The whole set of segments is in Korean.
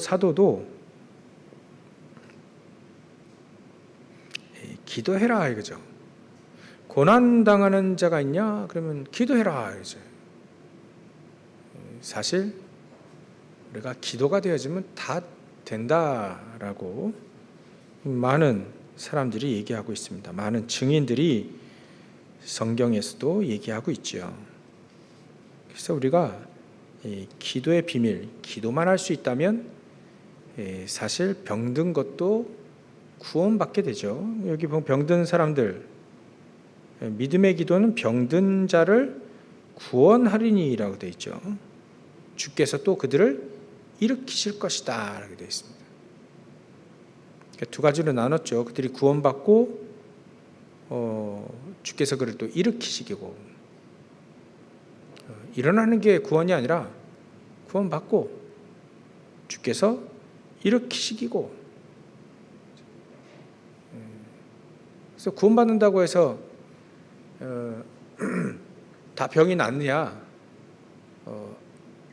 사도도 기도해라 이거죠. 고난 당하는 자가 있냐? 그러면 기도해라 이거죠. 사실 우리가 기도가 되어지면 다 된다라고 많은 사람들이 얘기하고 있습니다. 많은 증인들이 성경에서도 얘기하고 있죠. 그래서 우리가 기도의 비밀, 기도만 할 수 있다면 사실 병든 것도 구원받게 되죠. 여기 보면 병든 사람들, 믿음의 기도는 병든 자를 구원하리니라고 되어 있죠. 주께서 또 그들을 일으키실 것이다 라고 되어 있습니다. 그러니까 두 가지로 나눴죠. 그들이 구원받고 주께서 그를 또 일으키시고, 일어나는 게 구원이 아니라 구원받고 주께서 일으키시고. 그래서 구원받는다고 해서 다 병이 낫느냐?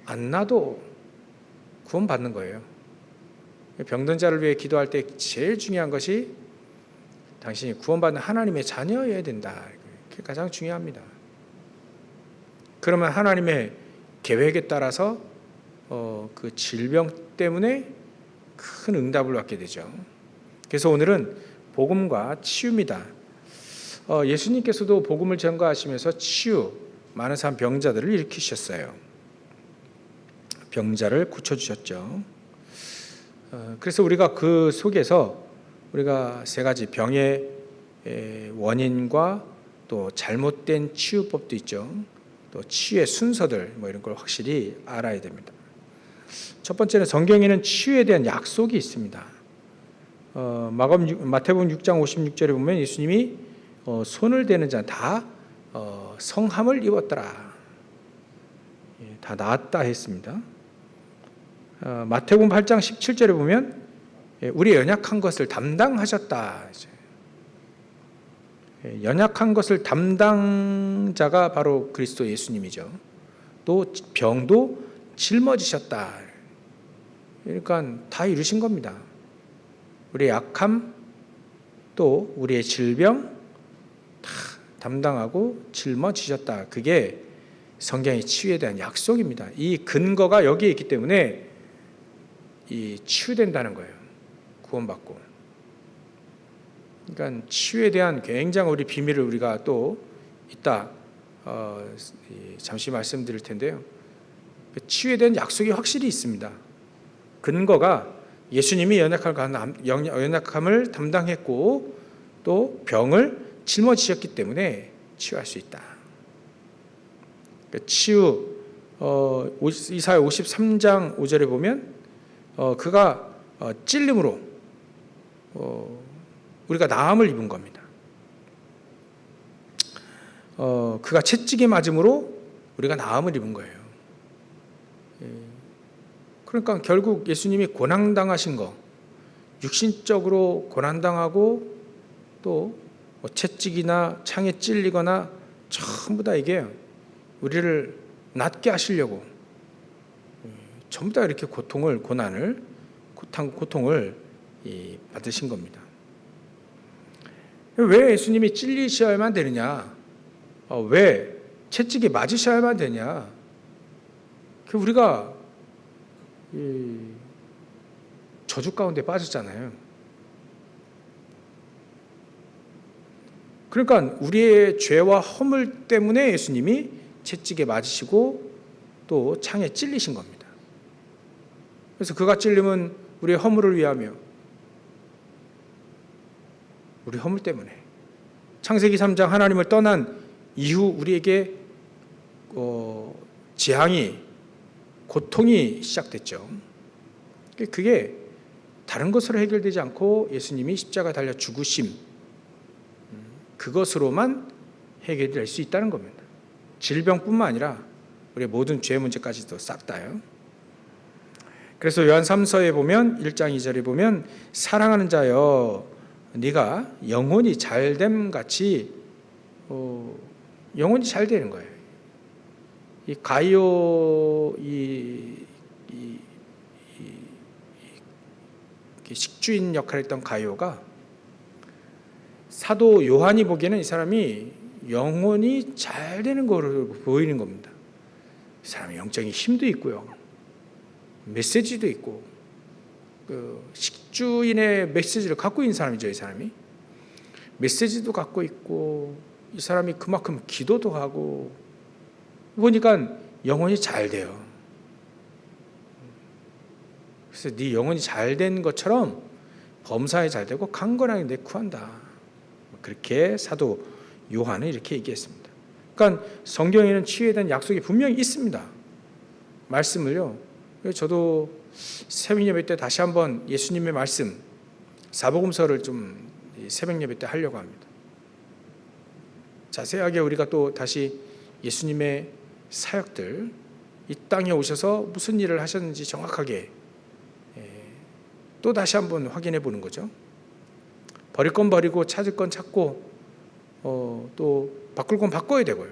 안 나도 구원받는 거예요. 병든 자를 위해 기도할 때 제일 중요한 것이 당신이 구원받는 하나님의 자녀여야 된다. 그게 가장 중요합니다. 그러면 하나님의 계획에 따라서 그 질병 때문에 큰 응답을 받게 되죠. 그래서 오늘은 복음과 치유입니다. 예수님께서도 복음을 전가하시면서 치유, 많은 사람 병자들을 일으키셨어요. 병자를 고쳐주셨죠. 그래서 우리가 그 속에서 우리가 세 가지 병의 원인과 또 잘못된 치유법도 있죠. 또 치유의 순서들 이런 걸 확실히 알아야 됩니다. 첫 번째는 성경에는 치유에 대한 약속이 있습니다. 마태복음 6장 56절에 보면 예수님이 손을 대는 자 다 성함을 입었더라. 다 나았다 했습니다. 마태복음 8장 17절에 보면 우리의 연약한 것을 담당하셨다. 연약한 것을 담당자가 바로 그리스도 예수님이죠. 또 병도 짊어지셨다. 그러니까 다 이루신 겁니다. 우리의 약함, 또 우리의 질병 다 담당하고 짊어지셨다. 그게 성경의 치유에 대한 약속입니다. 이 근거가 여기에 있기 때문에 이 치유된다는 거예요. 구원받고. 그러니까 치유에 대한 굉장히 우리 비밀을 우리가 또 이따 잠시 말씀드릴 텐데요. 치유에 대한 약속이 확실히 있습니다. 근거가 예수님이 연약함을 담당했고 또 병을 짊어지셨기 때문에 치유할 수 있다. 치유 이사야 53장 5절에 보면 그가 찔림으로 우리가 나음을 입은 겁니다. 그가 채찍에 맞음으로 우리가 나음을 입은 거예요. 그러니까 결국 예수님이 고난당하신 거, 육신적으로 고난당하고 또 채찍이나 창에 찔리거나 전부 다 이게 우리를 낫게 하시려고 전부 다 이렇게 고통을 받으신 겁니다. 왜 예수님이 찔리셔야만 되느냐? 왜 채찍에 맞으셔야만 되냐? 우리가 저주 가운데 빠졌잖아요. 그러니까 우리의 죄와 허물 때문에 예수님이 채찍에 맞으시고 또 창에 찔리신 겁니다. 그래서 그가 찔림은 우리의 허물을 위하며 우리 허물 때문에 창세기 3장 하나님을 떠난 이후 우리에게 재앙이 고통이 시작됐죠. 그게 다른 것으로 해결되지 않고 예수님이 십자가 달려 죽으심 그것으로만 해결될 수 있다는 겁니다. 질병뿐만 아니라 우리의 모든 죄 문제까지도 싹 다요. 그래서 요한 3서에 보면 1장 2절에 보면 사랑하는 자여 네가 영혼이 잘됨 같이 영혼이 잘 되는 거예요. 이 가이오 이 식주인 역할을 했던 가룟요가 사도 요한이 보기에는 이 사람이 영혼이 잘 되는 거로 보이는 겁니다. 이 사람이 영적인 힘도 있고요, 메시지도 있고, 그 식주인의 메시지를 갖고 있는 사람이죠. 이 사람이 메시지도 갖고 있고, 이 사람이 그만큼 기도도 하고, 보니까 영혼이 잘 돼요. 그래서 네 영혼이 잘 된 것처럼 범사에 잘 되고 강건하게 내 구한다. 그렇게 사도 요한은 이렇게 얘기했습니다. 그러니까 성경에는 치유에 대한 약속이 분명히 있습니다. 말씀을요. 저도 새벽 예배 때 다시 한번 예수님의 말씀 사복음서를 좀 새벽 예배 때 하려고 합니다. 자세하게 우리가 또 다시 예수님의 사역들, 이 땅에 오셔서 무슨 일을 하셨는지 정확하게 또 다시 한번 확인해 보는 거죠. 버릴 건 버리고 찾을 건 찾고 또 바꿀 건 바꿔야 되고요.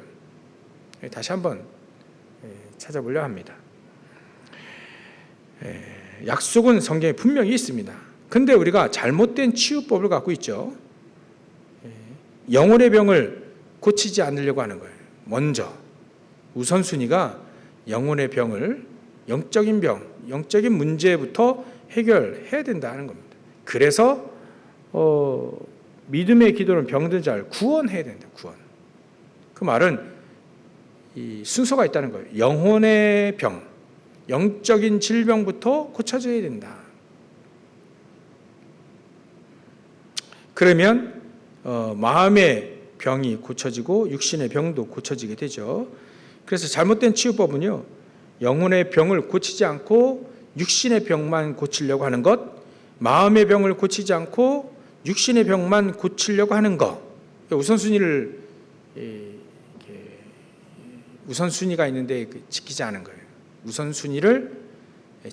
다시 한번 찾아보려 합니다. 약속은 성경에 분명히 있습니다. 근데 우리가 잘못된 치유법을 갖고 있죠. 영혼의 병을 고치지 않으려고 하는 거예요. 먼저 우선순위가 영혼의 병을, 영적인 병, 영적인 문제부터 해결해야 된다는 겁니다. 그래서 믿음의 기도는 병든 자를 구원해야 된다. 구원. 그 말은 이 순서가 있다는 거예요. 영혼의 병, 영적인 질병부터 고쳐져야 된다. 그러면 마음의 병이 고쳐지고 육신의 병도 고쳐지게 되죠. 그래서 잘못된 치유법은요, 영혼의 병을 고치지 않고 육신의 병만 고치려고 하는 것, 마음의 병을 고치지 않고 육신의 병만 고치려고 하는 것, 우선순위가 있는데 지키지 않은 거예요. 우선순위를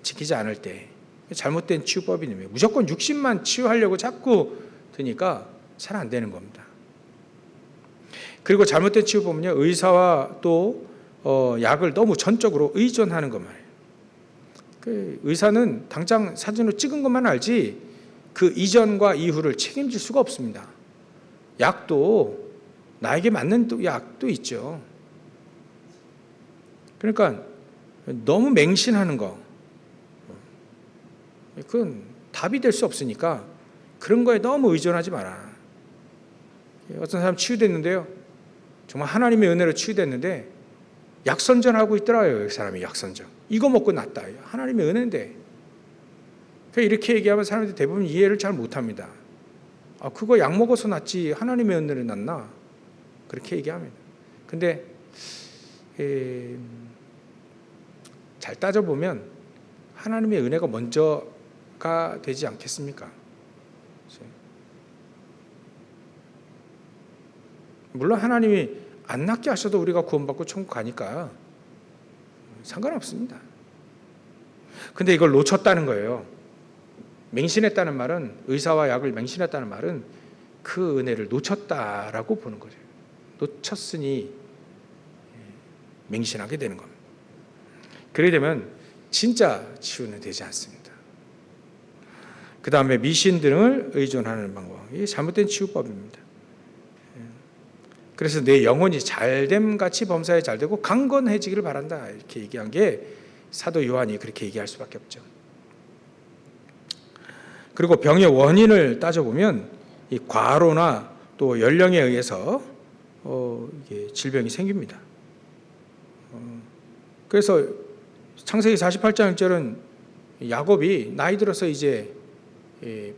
지키지 않을 때 잘못된 치유법이 있는 거예요. 무조건 육신만 치유하려고 자꾸 드니까 잘 안 되는 겁니다. 그리고 잘못된 치유법은요, 의사와 또 약을 너무 전적으로 의존하는 것만. 그 의사는 당장 사진으로 찍은 것만 알지 그 이전과 이후를 책임질 수가 없습니다. 약도 나에게 맞는 또 약도 있죠. 그러니까 너무 맹신하는 거, 그건 답이 될 수 없으니까 그런 거에 너무 의존하지 마라. 어떤 사람 치유됐는데요, 정말 하나님의 은혜로 치유됐는데 약선전하고 있더라고요. 이 사람이 약선전. 이거 먹고 낫다. 하나님의 은혜인데. 이렇게 얘기하면 사람들이 대부분 이해를 잘 못합니다. 그거 약 먹어서 낫지 하나님의 은혜로 낫나? 그렇게 얘기합니다. 근데 잘 따져보면 하나님의 은혜가 먼저가 되지 않겠습니까? 물론 하나님이 안 낫게 하셔도 우리가 구원받고 천국 가니까 상관없습니다. 근데 이걸 놓쳤다는 거예요. 맹신했다는 말은, 의사와 약을 맹신했다는 말은 그 은혜를 놓쳤다라고 보는 거죠. 놓쳤으니 맹신하게 되는 겁니다. 그렇게 되면 진짜 치유는 되지 않습니다. 그 다음에 미신 등을 의존하는 방법, 이게 잘못된 치유법입니다. 그래서 내 영혼이 잘됨 같이 범사에 잘되고 강건해지기를 바란다, 이렇게 얘기한 게 사도 요한이 그렇게 얘기할 수밖에 없죠. 그리고 병의 원인을 따져보면 이 과로나 또 연령에 의해서 이게 질병이 생깁니다. 그래서 창세기 48장 1절은 야곱이 나이 들어서 이제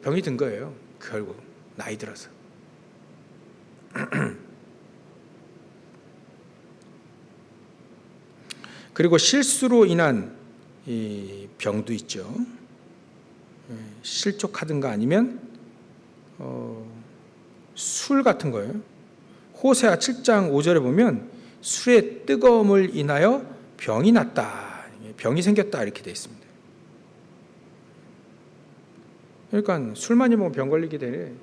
병이 든 거예요. 결국 나이 들어서. 그리고 실수로 인한 이 병도 있죠. 실족하든가 아니면 술 같은 거예요. 호세아 7장 5절에 보면 술의 뜨거움을 인하여 병이 났다, 병이 생겼다, 이렇게 되어 있습니다. 그러니까 술 많이 먹으면 병 걸리게 되네.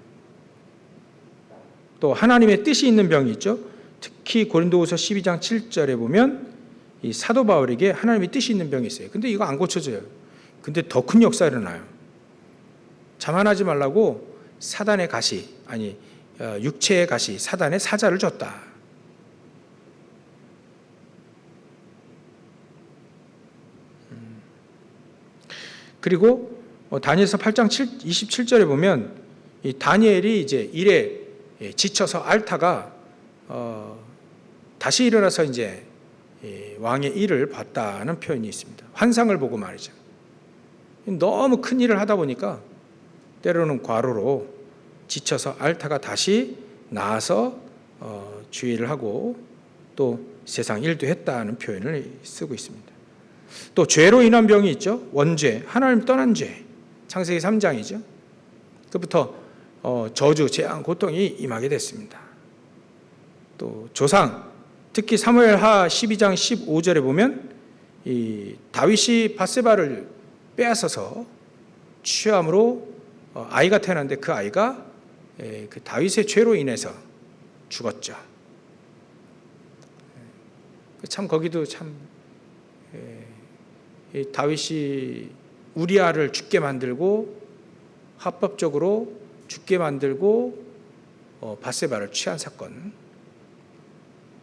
또 하나님의 뜻이 있는 병이 있죠. 특히 고린도후서 12장 7절에 보면 이 사도 바울에게 하나님의 뜻이 있는 병이 있어요. 근데 이거 안 고쳐져요. 근데 더 큰 역사가 일어나요. 자만하지 말라고 사단의 가시, 육체의 가시, 사단의 사자를 줬다. 그리고 다니엘서 8장 27절에 보면 이 다니엘이 이제 일에 지쳐서 앓다가 다시 일어나서 이제 왕의 일을 봤다는 표현이 있습니다. 환상을 보고 말이죠. 너무 큰 일을 하다 보니까 때로는 과로로 지쳐서 앓다가 다시 나아서 주의를 하고 또 세상 일도 했다는 표현을 쓰고 있습니다. 또 죄로 인한 병이 있죠. 원죄, 하나님 떠난 죄. 창세기 3장이죠. 그부터 저주, 재앙, 고통이 임하게 됐습니다. 또 조상, 특히 사무엘하 12장 15절에 보면 이 다윗이 밧세바를 빼앗아서 취함으로 아이가 태어났는데 그 아이가 그 다윗의 죄로 인해서 죽었죠. 참 거기도 참 다윗이 우리아를 죽게 만들고 합법적으로 죽게 만들고 밧세바를 취한 사건,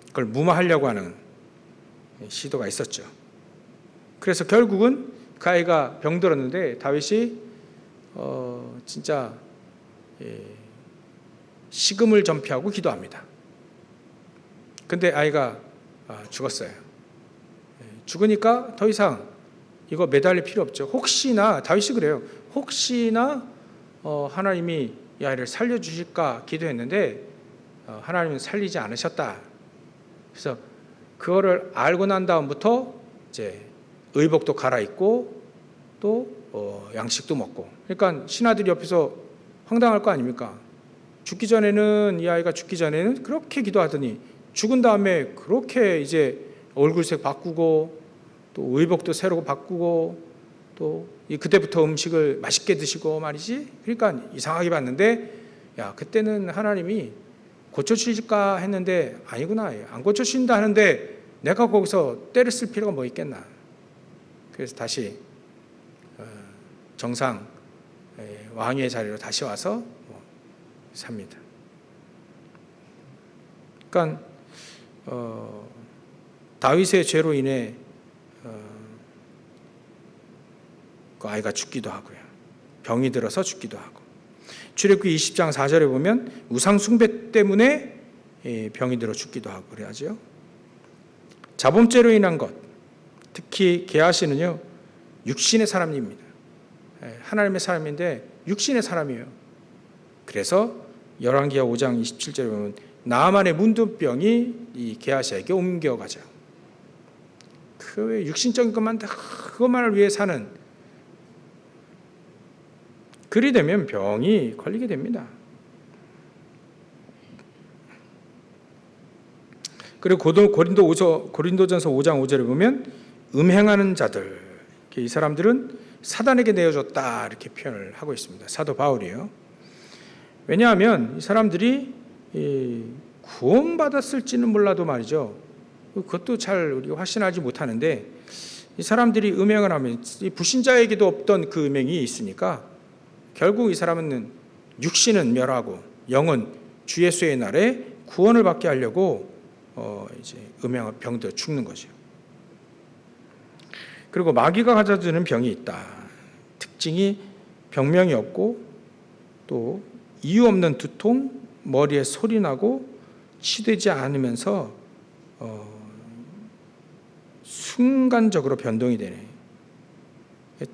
그걸 무마하려고 하는 시도가 있었죠. 그래서 결국은 그 아이가 병들었는데 다윗이 진짜 식음을 전폐하고 기도합니다. 근데 아이가 죽었어요. 죽으니까 더 이상 이거 매달릴 필요 없죠. 혹시나 다윗이 그래요. 혹시나 하나님이 이 아이를 살려주실까 기도했는데 하나님은 살리지 않으셨다. 그래서 그거를 알고 난 다음부터 이제 의복도 갈아입고 또 양식도 먹고. 그러니까 신하들이 옆에서 황당할 거 아닙니까? 죽기 전에는 이 아이가 죽기 전에는 그렇게 기도하더니 죽은 다음에 그렇게 이제 얼굴색 바꾸고 또 의복도 새로 바꾸고 또 그때부터 음식을 맛있게 드시고 말이지. 그러니까 이상하게 봤는데 야, 그때는 하나님이 고쳐주실까 했는데 아니구나. 안 고쳐주신다 하는데 내가 거기서 때를 쓸 필요가 뭐 있겠나. 그래서 다시 정상 왕의 자리로 다시 와서 삽니다. 그러니까 다윗의 죄로 인해 그 아이가 죽기도 하고요. 병이 들어서 죽기도 하고. 출애굽기 20장 4절에 보면 우상 숭배 때문에 병이 들어 죽기도 하고 그래야죠. 자범죄로 인한 것, 특히 게하시는요 육신의 사람입니다. 하나님의 사람인데 육신의 사람이에요. 그래서 열왕기하 5장 27절에 보면 나아만의 문둥병이 이 게하시에게 옮겨가죠. 그 육신적인 것만 다 그것만을 위해 사는, 그리 되면 병이 걸리게 됩니다. 그리고 고린도전서 5장 5절에 보면 음행하는 자들, 이 사람들은 사단에게 내어줬다 이렇게 표현을 하고 있습니다. 사도 바울이요. 왜냐하면 이 사람들이 구원받았을지는 몰라도 말이죠. 그것도 잘 우리가 확신하지 못하는데 이 사람들이 음행을 하면 이 불신자에게도 없던 그 음행이 있으니까 결국 이 사람은 육신은 멸하고 영은 주 예수의 날에 구원을 받게 하려고 이제 음행을 병들어 죽는 거죠. 그리고 마귀가 가져주는 병이 있다. 특징이 병명이 없고 또 이유 없는 두통, 머리에 소리 나고 치되지 않으면서 순간적으로 변동이 되네.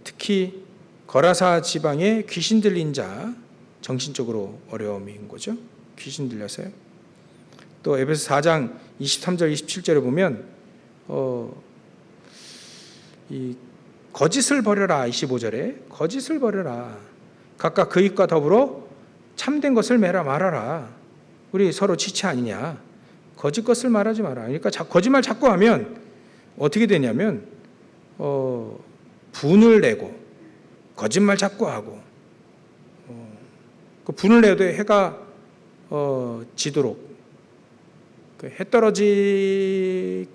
특히 거라사 지방에 귀신 들린 자, 정신적으로 어려움인 거죠. 귀신 들려서요. 또 에베소 4장 23절 27절에 보면 이 거짓을 버려라. 25절에 거짓을 버려라. 각각 그 입과 더불어 참된 것을 매라 말하라. 우리 서로 지체 아니냐. 거짓 것을 말하지 마라. 그러니까 거짓말 자꾸 하면 어떻게 되냐면 분을 내고 거짓말 자꾸 하고 그 분을 내도 해가 지도록 해 떨어질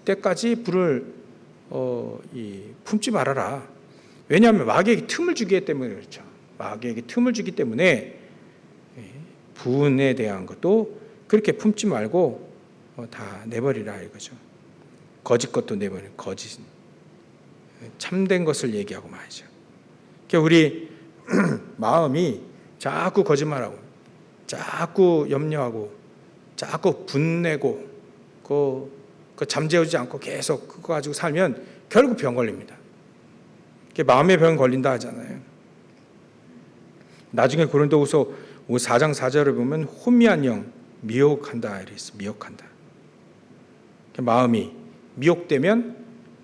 때까지 불을 품지 말아라. 왜냐하면 마귀에게 틈을 주기 때문에 그렇죠. 마귀에게 틈을 주기 때문에 부은에 대한 것도 그렇게 품지 말고 다 내버리라 이거죠. 거짓 것도 내버리는 거짓, 참된 것을 얘기하고 말이죠. 그러니까 우리 마음이 자꾸 거짓말하고, 자꾸 염려하고, 자꾸 분내고, 그 잠재우지 않고 계속 그거 가지고 살면 결국 병 걸립니다. 마음의 병 걸린다 하잖아요. 나중에 고린도후서 4장 4절을 보면 혼미한 영 미혹한다 이랬어. 미혹한다. 마음이 미혹되면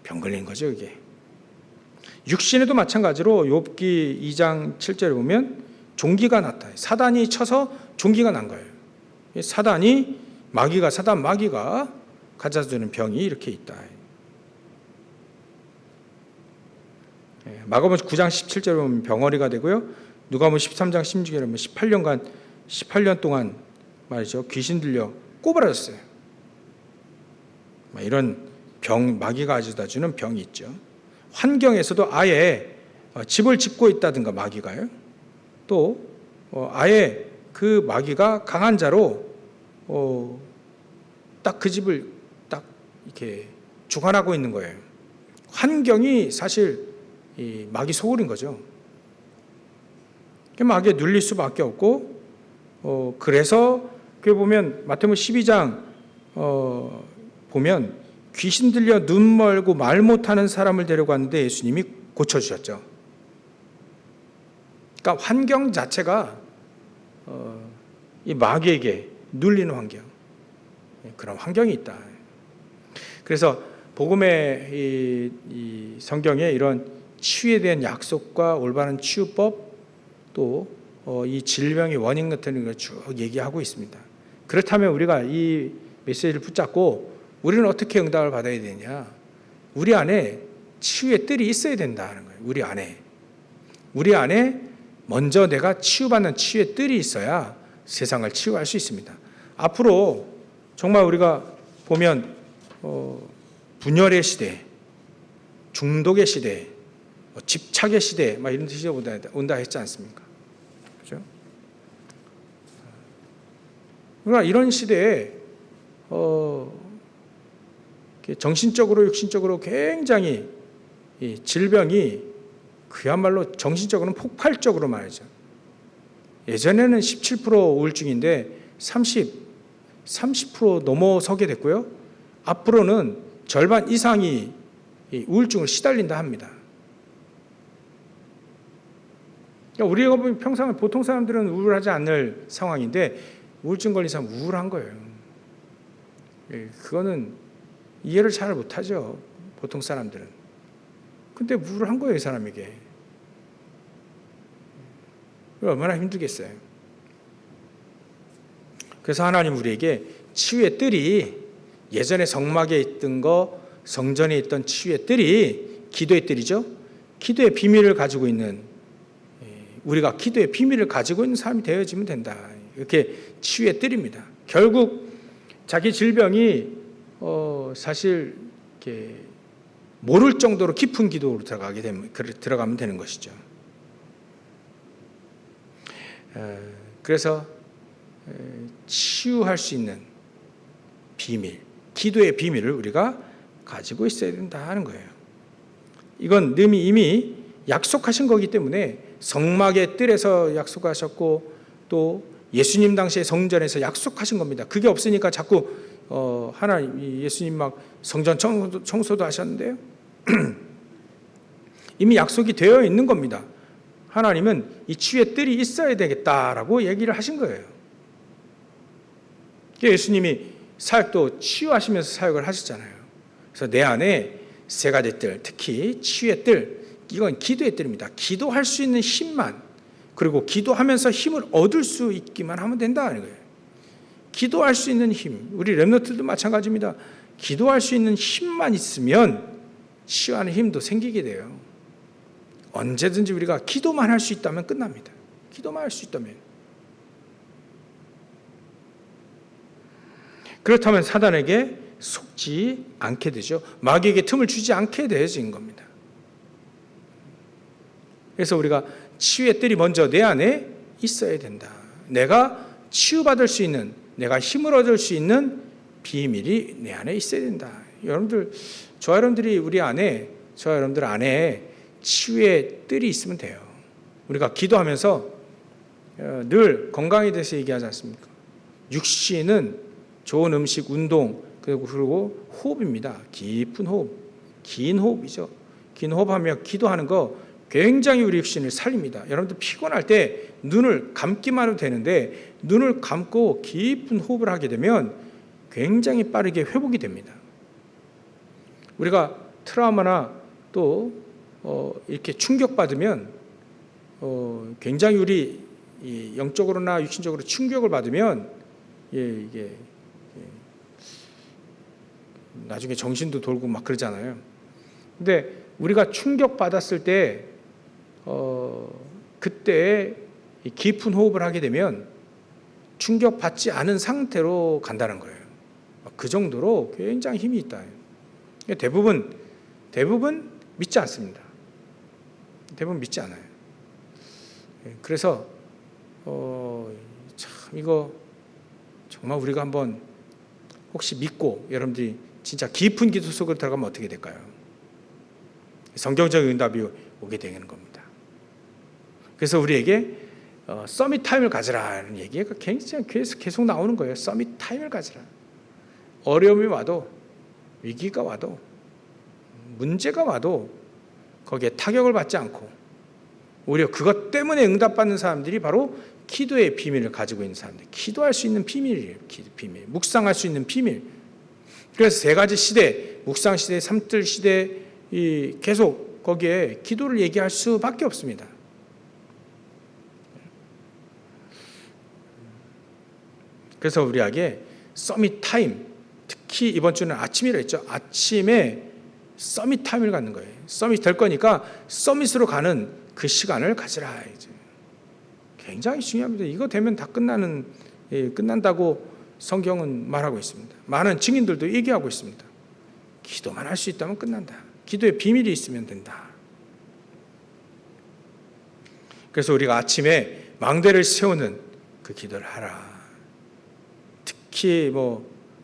병 걸리는 거죠, 이게. 육신에도 마찬가지로 욥기 2장 7절에 보면 종기가 났다. 사단이 쳐서 종기가 난 거예요. 사단 마귀가 가져다주는 병이 이렇게 있다. 마가복음 9장 17절에 보면 병어리가 되고요. 누가복음 13장 16절에 보면 18년 동안 말이죠. 귀신 들려 꼬부라졌어요. 이런 병, 마귀가 가져다주는 병이 있죠. 환경에서도 아예 집을 짓고 있다든가 마귀가요. 또 아예 그 마귀가 강한 자로 딱 그 집을 딱 이렇게 주관하고 있는 거예요. 환경이 사실 이 마귀 소굴인 거죠. 마귀에 눌릴 수밖에 없고, 그래서 그 보면 마태복음 12장 보면 귀신 들려 눈 멀고 말 못하는 사람을 데려갔는데 예수님이 고쳐주셨죠. 그러니까 환경 자체가 이 마귀에게 눌리는 환경, 그런 환경이 있다. 그래서 복음의 이 성경에 이런 치유에 대한 약속과 올바른 치유법, 또 이 질병의 원인 같은 걸 쭉 얘기하고 있습니다. 그렇다면 우리가 이 메시지를 붙잡고 우리는 어떻게 응답을 받아야 되냐? 우리 안에 치유의 뜰이 있어야 된다는 거예요. 우리 안에 먼저 내가 치유받는 치유의 뜰이 있어야 세상을 치유할 수 있습니다. 앞으로 정말 우리가 보면 분열의 시대, 중독의 시대, 집착의 시대, 막 이런 시대가 온다 했지 않습니까? 그죠? 그러나 이런 시대에 정신적으로 육신적으로 굉장히 이 질병이 그야말로 정신적으로는 폭발적으로 말이죠. 예전에는 17% 우울증인데 30% 넘어서게 됐고요. 앞으로는 절반 이상이 우울증을 시달린다 합니다. 우리가 보면 평상 보통 사람들은 우울하지 않을 상황인데 우울증 걸린 사람은 우울한 거예요. 그거는 이해를 잘 못하죠. 보통 사람들은. 근데 우울한 거예요, 이 사람에게. 얼마나 힘들겠어요. 그래서 하나님 우리에게 치유의 뜰이, 예전에 성막에 있던 거, 성전에 있던 치유의 뜰이 기도의 뜰이죠. 기도의 비밀을 가지고 있는, 우리가 기도의 비밀을 가지고 있는 사람이 되어지면 된다. 이렇게 치유의 뜰입니다. 결국 자기 질병이 사실 이렇게 모를 정도로 깊은 기도로 들어가면 되는 것이죠. 그래서 치유할 수 있는 비밀, 기도의 비밀을 우리가 가지고 있어야 된다는 거예요. 이건 이미 약속하신 거기 때문에 성막의 뜰에서 약속하셨고 또 예수님 당시에 성전에서 약속하신 겁니다. 그게 없으니까 자꾸 하나님, 예수님 막 성전 청소도 하셨는데요. 이미 약속이 되어 있는 겁니다. 하나님은 이 치유의 뜰이 있어야 되겠다라고 얘기를 하신 거예요. 예수님이 사역도 치유하시면서 사역을 하셨잖아요. 그래서 내 안에 세 가지 뜰, 특히 치유의 뜰, 이건 기도의 뜰입니다. 기도할 수 있는 힘만, 그리고 기도하면서 힘을 얻을 수 있기만 하면 된다는 거예요. 기도할 수 있는 힘, 우리 렘넌트도 마찬가지입니다. 기도할 수 있는 힘만 있으면 치유하는 힘도 생기게 돼요. 언제든지 우리가 기도만 할 수 있다면 끝납니다. 기도만 할 수 있다면. 그렇다면 사단에게 속지 않게 되죠. 마귀에게 틈을 주지 않게 되어진 겁니다. 그래서 우리가 치유의 뜰이 먼저 내 안에 있어야 된다. 내가 치유받을 수 있는, 내가 힘을 얻을 수 있는 비밀이 내 안에 있어야 된다. 여러분들, 저와 여러분들이 우리 안에, 저와 여러분들 안에 치유의 뜰이 있으면 돼요. 우리가 기도하면서 늘 건강에 대해서 얘기하지 않습니까? 육신은 좋은 음식, 운동, 그리고 호흡입니다. 깊은 호흡, 긴 호흡이죠. 긴 호흡하며 기도하는 거 굉장히 우리 육신을 살립니다. 여러분들 피곤할 때 눈을 감기만 해도 되는데 눈을 감고 깊은 호흡을 하게 되면 굉장히 빠르게 회복이 됩니다. 우리가 트라우마나 또 이렇게 충격받으면 굉장히 우리 영적으로나 육신적으로 충격을 받으면 이게 나중에 정신도 돌고 막 그러잖아요. 근데 우리가 충격받았을 때 그때 깊은 호흡을 하게 되면 충격받지 않은 상태로 간다는 거예요. 그 정도로 굉장히 힘이 있다. 대부분 믿지 않습니다. 대부분 믿지 않아요. 그래서 참 이거 정말 우리가 한번 혹시 믿고 여러분들이 진짜 깊은 기도 속으로 들어가면 어떻게 될까요? 성경적인 응답이 오게 되는 겁니다. 그래서 우리에게 서밋 타임을 가지라는 얘기가 굉장히 계속 나오는 거예요. 서밋 타임을 가지라. 어려움이 와도, 위기가 와도, 문제가 와도 거기에 타격을 받지 않고 오히려 그것 때문에 응답받는 사람들이 바로 기도의 비밀을 가지고 있는 사람들. 기도할 수 있는 비밀이에요. 비밀. 묵상할 수 있는 비밀. 그래서 세 가지 시대, 묵상 시대, 삼뜰 시대, 계속 거기에 기도를 얘기할 수밖에 없습니다. 그래서 우리에게 서밋 타임, 특히 이번 주는 아침이라 했죠. 아침에 서밋 타임을 갖는 거예요. 서밋 될 거니까 서밋으로 가는 그 시간을 가지라. 이제 굉장히 중요합니다. 이거 되면 다 끝난다고 성경은 말하고 있습니다. 많은 증인들도 얘기하고 있습니다. 기도만 할 수 있다면 끝난다. 기도에 비밀이 있으면 된다. 그래서 우리가 아침에 망대를 세우는 그 기도를 하라. 특히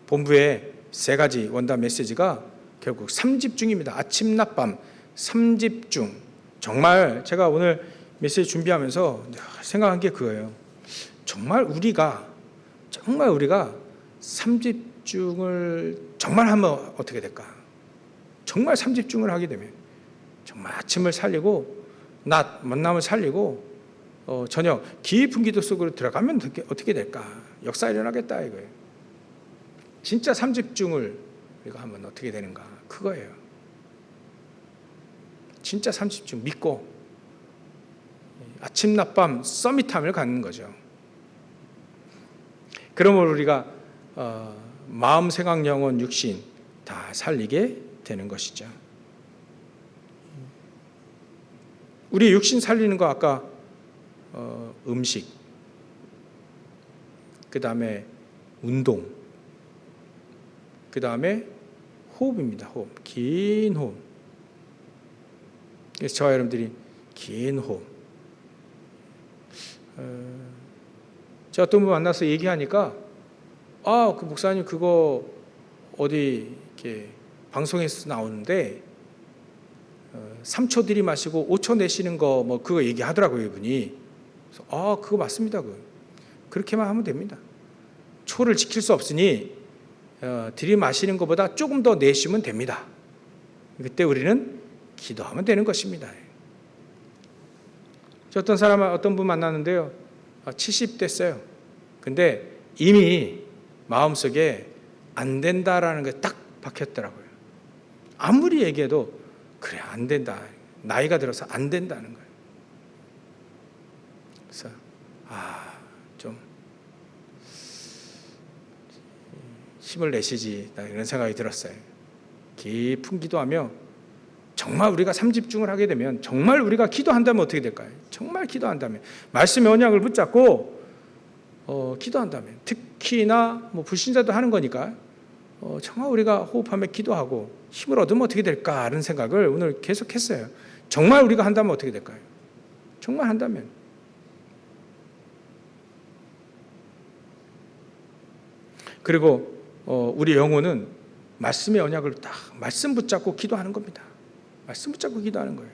본부의 세 가지 원단 메시지가 결국 3집중입니다. 아침, 낮, 밤 3집중. 정말 제가 오늘 메시지 준비하면서 생각한 게 그거예요. 정말 우리가 3집중을 정말 하면 어떻게 될까? 정말 3집중을 하게 되면 정말 아침을 살리고 낮, 만남을 살리고 저녁 깊은 기도 속으로 들어가면 어떻게 될까? 역사 일어나겠다 이거예요. 진짜 3집중을 우리가 하면 어떻게 되는가? 그거예요. 진짜 3집중 믿고 아침, 낮, 밤 서밋함을 갖는 거죠. 그러면 우리가 마음, 생각, 영혼, 육신 다 살리게 되는 것이죠. 우리 육신 살리는 거 아까 음식, 그 다음에 운동, 그 다음에 호흡입니다. 호흡, 긴 호흡. 그래서 저와 여러분들이 긴 호흡. 제가 어떤 분 만나서 얘기하니까 그 목사님 그거 어디 이렇게 방송에서 나오는데 3초 들이마시고 5초 내쉬는 거 그거 얘기하더라고요 이분이. 그래서 그거 맞습니다. 그렇게만 하면 됩니다. 초를 지킬 수 없으니 들이마시는 것보다 조금 더 내쉬면 됩니다. 그때 우리는 기도하면 되는 것입니다. 저 어떤 분 만났는데요. 70 됐어요. 근데 이미 마음속에 안 된다라는 게 딱 박혔더라고요. 아무리 얘기해도 그래 안 된다. 나이가 들어서 안 된다는 거예요. 그래서 좀 힘을 내시지 이런 생각이 들었어요. 깊은 기도하며 정말 우리가 3집중을 하게 되면 정말 우리가 기도한다면 어떻게 될까요? 정말 기도한다면 말씀의 언약을 붙잡고 기도한다면 특히나 불신자도 하는 거니까 정말 우리가 호흡하며 기도하고 힘을 얻으면 어떻게 될까 하는 생각을 오늘 계속했어요. 정말 우리가 한다면 어떻게 될까요? 정말 한다면. 그리고 우리 영혼은 말씀의 언약을 딱 말씀 붙잡고 기도하는 겁니다. 말씀 붙잡고 기도하는 거예요.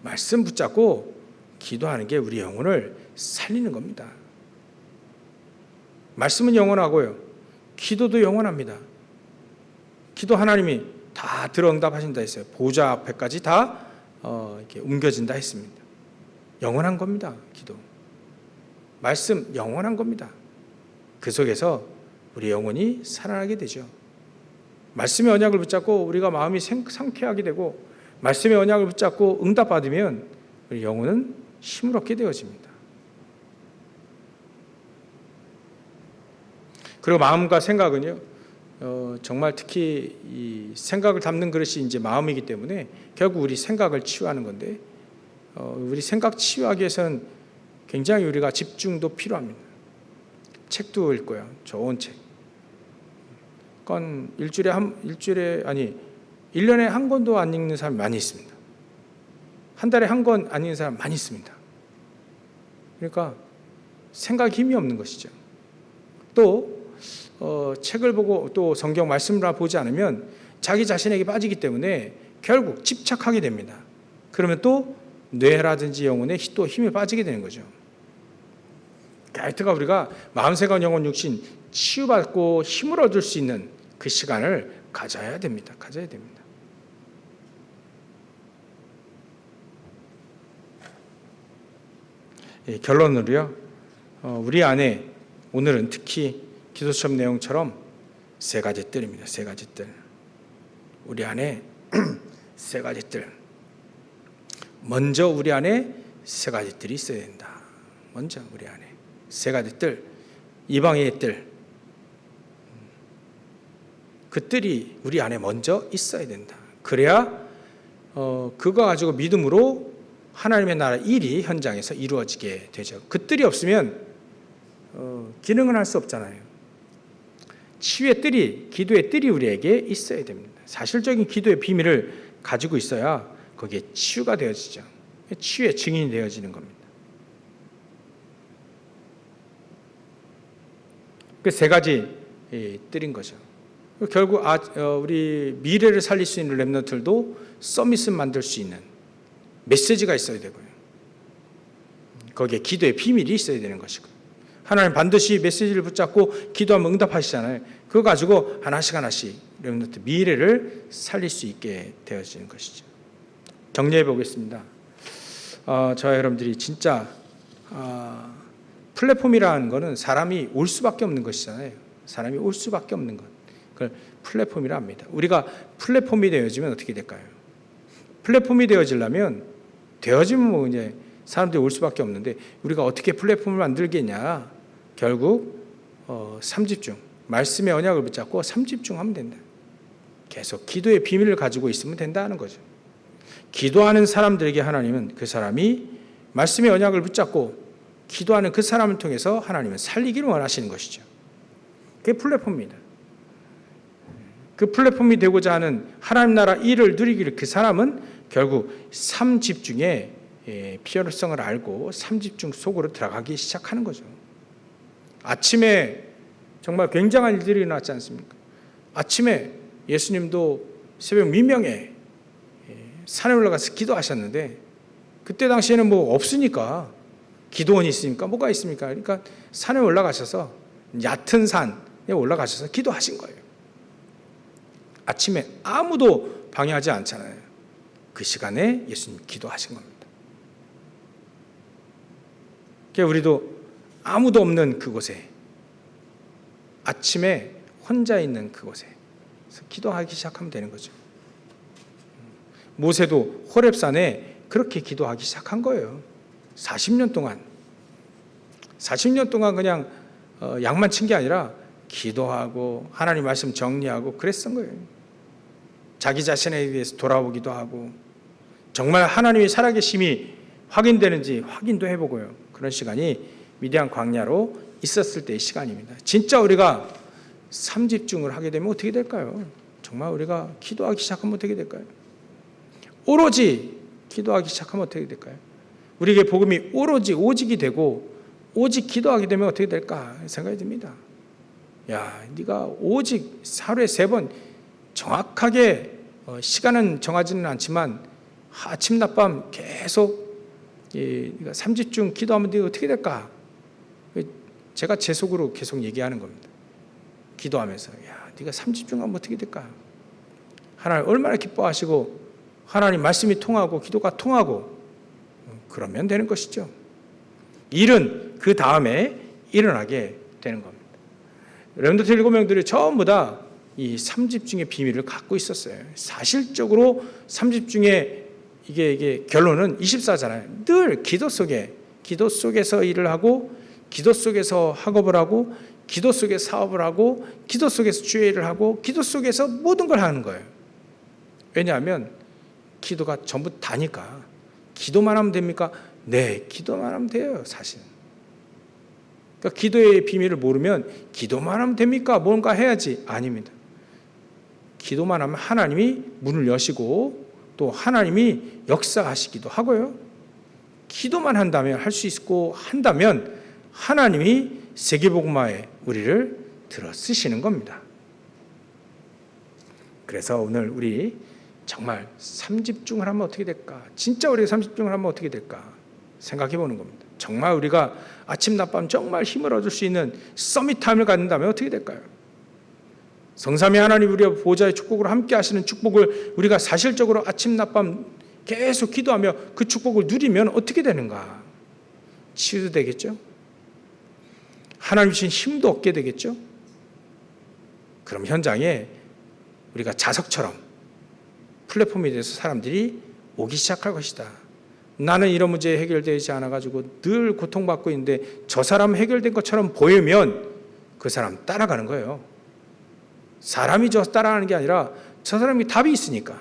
말씀 붙잡고 기도하는 게 우리 영혼을 살리는 겁니다. 말씀은 영원하고요. 기도도 영원합니다. 기도 하나님이 다 들어 응답하신다 했어요. 보좌 앞에까지 다 이렇게 옮겨진다 했습니다. 영원한 겁니다. 기도. 말씀 영원한 겁니다. 그 속에서 우리 영혼이 살아나게 되죠. 말씀의 언약을 붙잡고 우리가 마음이 상쾌하게 되고 말씀의 언약을 붙잡고 응답받으면 우리 영혼은 힘을 얻게 되어집니다. 그리고 마음과 생각은요, 정말 특히 이 생각을 담는 그릇이 이제 마음이기 때문에 결국 우리 생각을 치유하는 건데, 우리 생각 치유하기 위해서는 굉장히 우리가 집중도 필요합니다. 책도 읽고요, 좋은 책. 그건 1년에 한 권도 안 읽는 사람이 많이 있습니다. 한 달에 한 권 안 읽는 사람 많이 있습니다. 그러니까 생각에 힘이 없는 것이죠. 또 책을 보고 또 성경 말씀을 보지 않으면 자기 자신에게 빠지기 때문에 결국 집착하게 됩니다. 그러면 또 뇌라든지 영혼에 또 힘이 빠지게 되는 거죠. 하여튼가 우리가 마음, 생각, 영혼, 육신 치유받고 힘을 얻을 수 있는 그 시간을 가져야 됩니다. 가져야 됩니다. 결론으로요, 우리 안에 오늘은 특히 기도 수업 내용처럼 세 가지 뜰입니다. 세 가지 뜰. 우리 안에 세 가지 뜰. 먼저 우리 안에 세 가지 뜰이 있어야 된다. 먼저 우리 안에 세 가지 뜰. 이방의 뜰. 그 뜰이 우리 안에 먼저 있어야 된다. 그래야 그거 가지고 믿음으로 하나님의 나라 일이 현장에서 이루어지게 되죠. 그 뜰이 없으면 기능은 할 수 없잖아요. 치유의 뜰이, 기도의 뜰이 우리에게 있어야 됩니다. 사실적인 기도의 비밀을 가지고 있어야 거기에 치유가 되어지죠. 치유의 증인이 되어지는 겁니다. 그 세 가지 뜰인 거죠. 결국 우리 미래를 살릴 수 있는 렘넌트들도 서밋을 만들 수 있는 메시지가 있어야 되고요. 거기에 기도의 비밀이 있어야 되는 것이고, 하나님 반드시 메시지를 붙잡고 기도하면 응답하시잖아요. 그거 가지고 하나씩 하나씩 렘넌트 미래를 살릴 수 있게 되어지는 것이죠. 정리해 보겠습니다. 저와 여러분들이 진짜 플랫폼이라는 것은 사람이 올 수밖에 없는 것이잖아요. 사람이 올 수밖에 없는 것. 그걸 플랫폼이라 합니다. 우리가 플랫폼이 되어지면 어떻게 될까요? 플랫폼이 되어지려면 뭐 이제 사람들이 올 수밖에 없는데, 우리가 어떻게 플랫폼을 만들겠냐? 결국 3집중, 말씀의 언약을 붙잡고 3집중하면 된다. 계속 기도의 비밀을 가지고 있으면 된다는 거죠. 기도하는 사람들에게 하나님은 그 사람이 말씀의 언약을 붙잡고 기도하는 그 사람을 통해서 하나님은 살리기를 원하시는 것이죠. 그게 플랫폼입니다. 그 플랫폼이 되고자 하는 하나님 나라 일을 누리기를, 그 사람은 결국 3집중에 필요성을 알고 3집중 속으로 들어가기 시작하는 거죠. 아침에 정말 굉장한 일들이 일어났지 않습니까? 아침에 예수님도 새벽 민명에 산에 올라가서 기도하셨는데, 그때 당시에는 뭐 없으니까, 기도원이 있으니까 뭐가 있습니까? 그러니까 산에 올라가셔서, 얕은 산에 올라가셔서 기도하신 거예요. 아침에 아무도 방해하지 않잖아요. 그 시간에 예수님 기도하신 겁니다. 그러니까 우리도 아무도 없는 그곳에, 아침에 혼자 있는 그곳에 기도하기 시작하면 되는 거죠. 모세도 호렙산에 그렇게 기도하기 시작한 거예요. 40년 동안 그냥 양만 친 게 아니라 기도하고 하나님 말씀 정리하고 그랬던 거예요. 자기 자신에 대해서 돌아보기도 하고, 정말 하나님의 살아계심이 확인되는지 확인도 해보고요. 그런 시간이 미디안 광야로 있었을 때의 시간입니다. 진짜 우리가 3집중을 하게 되면 어떻게 될까요? 정말 우리가 기도하기 시작하면 어떻게 될까요? 오로지 기도하기 시작하면 어떻게 될까요? 우리에게 복음이 오로지 오직이 되고 오직 기도하게 되면 어떻게 될까 생각이 듭니다. 야, 네가 오직 하루에 3번 정확하게 시간은 정하지는 않지만 아침 낮밤 계속 네가 3집중 기도하면 네가 어떻게 될까? 제가 제 속으로 계속 얘기하는 겁니다. 기도하면서 야, 네가 3집중하면 어떻게 될까? 하나님 얼마나 기뻐하시고 하나님 말씀이 통하고 기도가 통하고 그러면 되는 것이죠. 일은 그 다음에 일어나게 되는 겁니다. 렘넌트 7명들이 전부 다 이 3집중의 비밀을 갖고 있었어요. 사실적으로 3집중의 이게 결론은 24잖아요. 늘 기도 속에서 일을 하고 기도 속에서 학업을 하고 기도 속에서 사업을 하고 기도 속에서 주의 일을 하고 기도 속에서 모든 걸 하는 거예요. 왜냐하면 기도가 전부 다니까. 기도만 하면 됩니까? 네, 기도만 하면 돼요, 사실. 그러니까 기도의 비밀을 모르면 기도만 하면 됩니까? 뭔가 해야지. 아닙니다. 기도만 하면 하나님이 문을 여시고 또 하나님이 역사하시기도 하고요. 기도만 한다면 할 수 있고 한다면 하나님이 세계복음화에 우리를 들어 쓰시는 겁니다. 그래서 오늘 우리 정말 3집중을 하면 어떻게 될까? 진짜 우리가 3집중을 하면 어떻게 될까? 생각해 보는 겁니다. 정말 우리가 아침 낮밤 정말 힘을 얻을 수 있는 서밋 타임을 갖는다면 어떻게 될까요? 성삼위 하나님 우리가 보좌의 축복으로 함께 하시는 축복을 우리가 사실적으로 아침 낮밤 계속 기도하며 그 축복을 누리면 어떻게 되는가? 치유도 되겠죠? 하나님 주신 힘도 얻게 되겠죠? 그럼 현장에 우리가 자석처럼 플랫폼에 대해서 사람들이 오기 시작할 것이다. 나는 이런 문제 해결되지 않아가지고 늘 고통받고 있는데 저 사람 해결된 것처럼 보이면 그 사람 따라가는 거예요. 사람이 저 따라가는 게 아니라 저 사람이 답이 있으니까,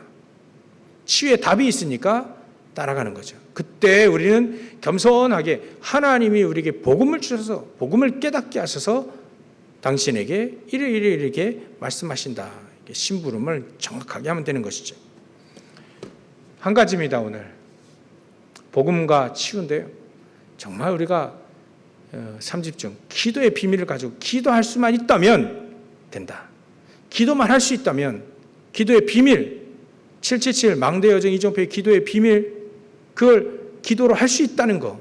치유에 답이 있으니까 따라가는 거죠. 그때 우리는 겸손하게 하나님이 우리에게 복음을 주셔서 복음을 깨닫게 하셔서 당신에게 이렇게 말씀하신다. 심부름을 정확하게 하면 되는 것이죠. 한 가지입니다. 오늘 복음과 치유인데요. 정말 우리가 3집중 기도의 비밀을 가지고 기도할 수만 있다면 된다. 기도만 할 수 있다면 기도의 비밀 777 망대 여정 이정표의 기도의 비밀 그걸 기도로 할 수 있다는 거,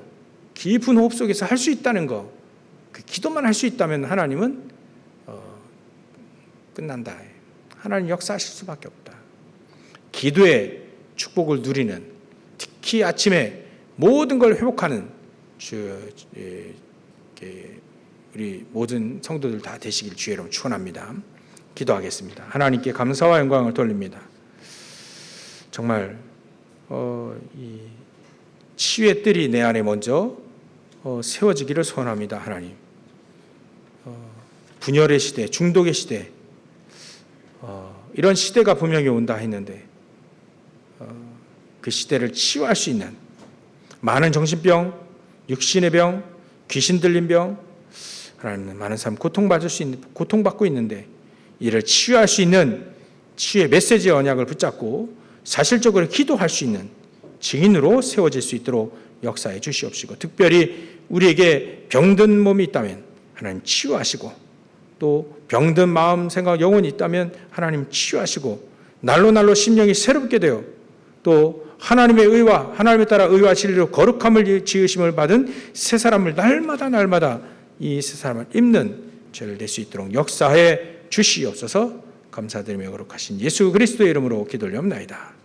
깊은 호흡 속에서 할 수 있다는 거, 그 기도만 할 수 있다면 하나님은 끝난다. 하나님 역사하실 수밖에 없다. 기도의 축복을 누리는, 특히 아침에 모든 걸 회복하는 우리 모든 성도들 다 되시길 주의 이름으로 축원합니다. 기도하겠습니다. 하나님께 감사와 영광을 돌립니다. 정말 이 치유의 뜰이 내 안에 먼저 세워지기를 소원합니다. 하나님, 분열의 시대, 중독의 시대, 이런 시대가 분명히 온다 했는데 그 시대를 치유할 수 있는 많은 정신병, 육신의 병, 귀신 들린 병, 하나님 많은 사람 고통받고 있는데 이를 치유할 수 있는 치유의 메시지의 언약을 붙잡고 사실적으로 기도할 수 있는 증인으로 세워질 수 있도록 역사해 주시옵시고, 특별히 우리에게 병든 몸이 있다면 하나님 치유하시고, 또 병든 마음, 생각, 영혼이 있다면 하나님 치유하시고, 날로 심령이 새롭게 되어 또 하나님의 의와 하나님에 따라 의와 진리로 거룩함을 지으심을 받은 새 사람을 날마다 이 새 사람을 입는 죄를 낼 수 있도록 역사해 주시옵소서. 감사드리며 거룩하신 예수 그리스도의 이름으로 기도를 옵나이다.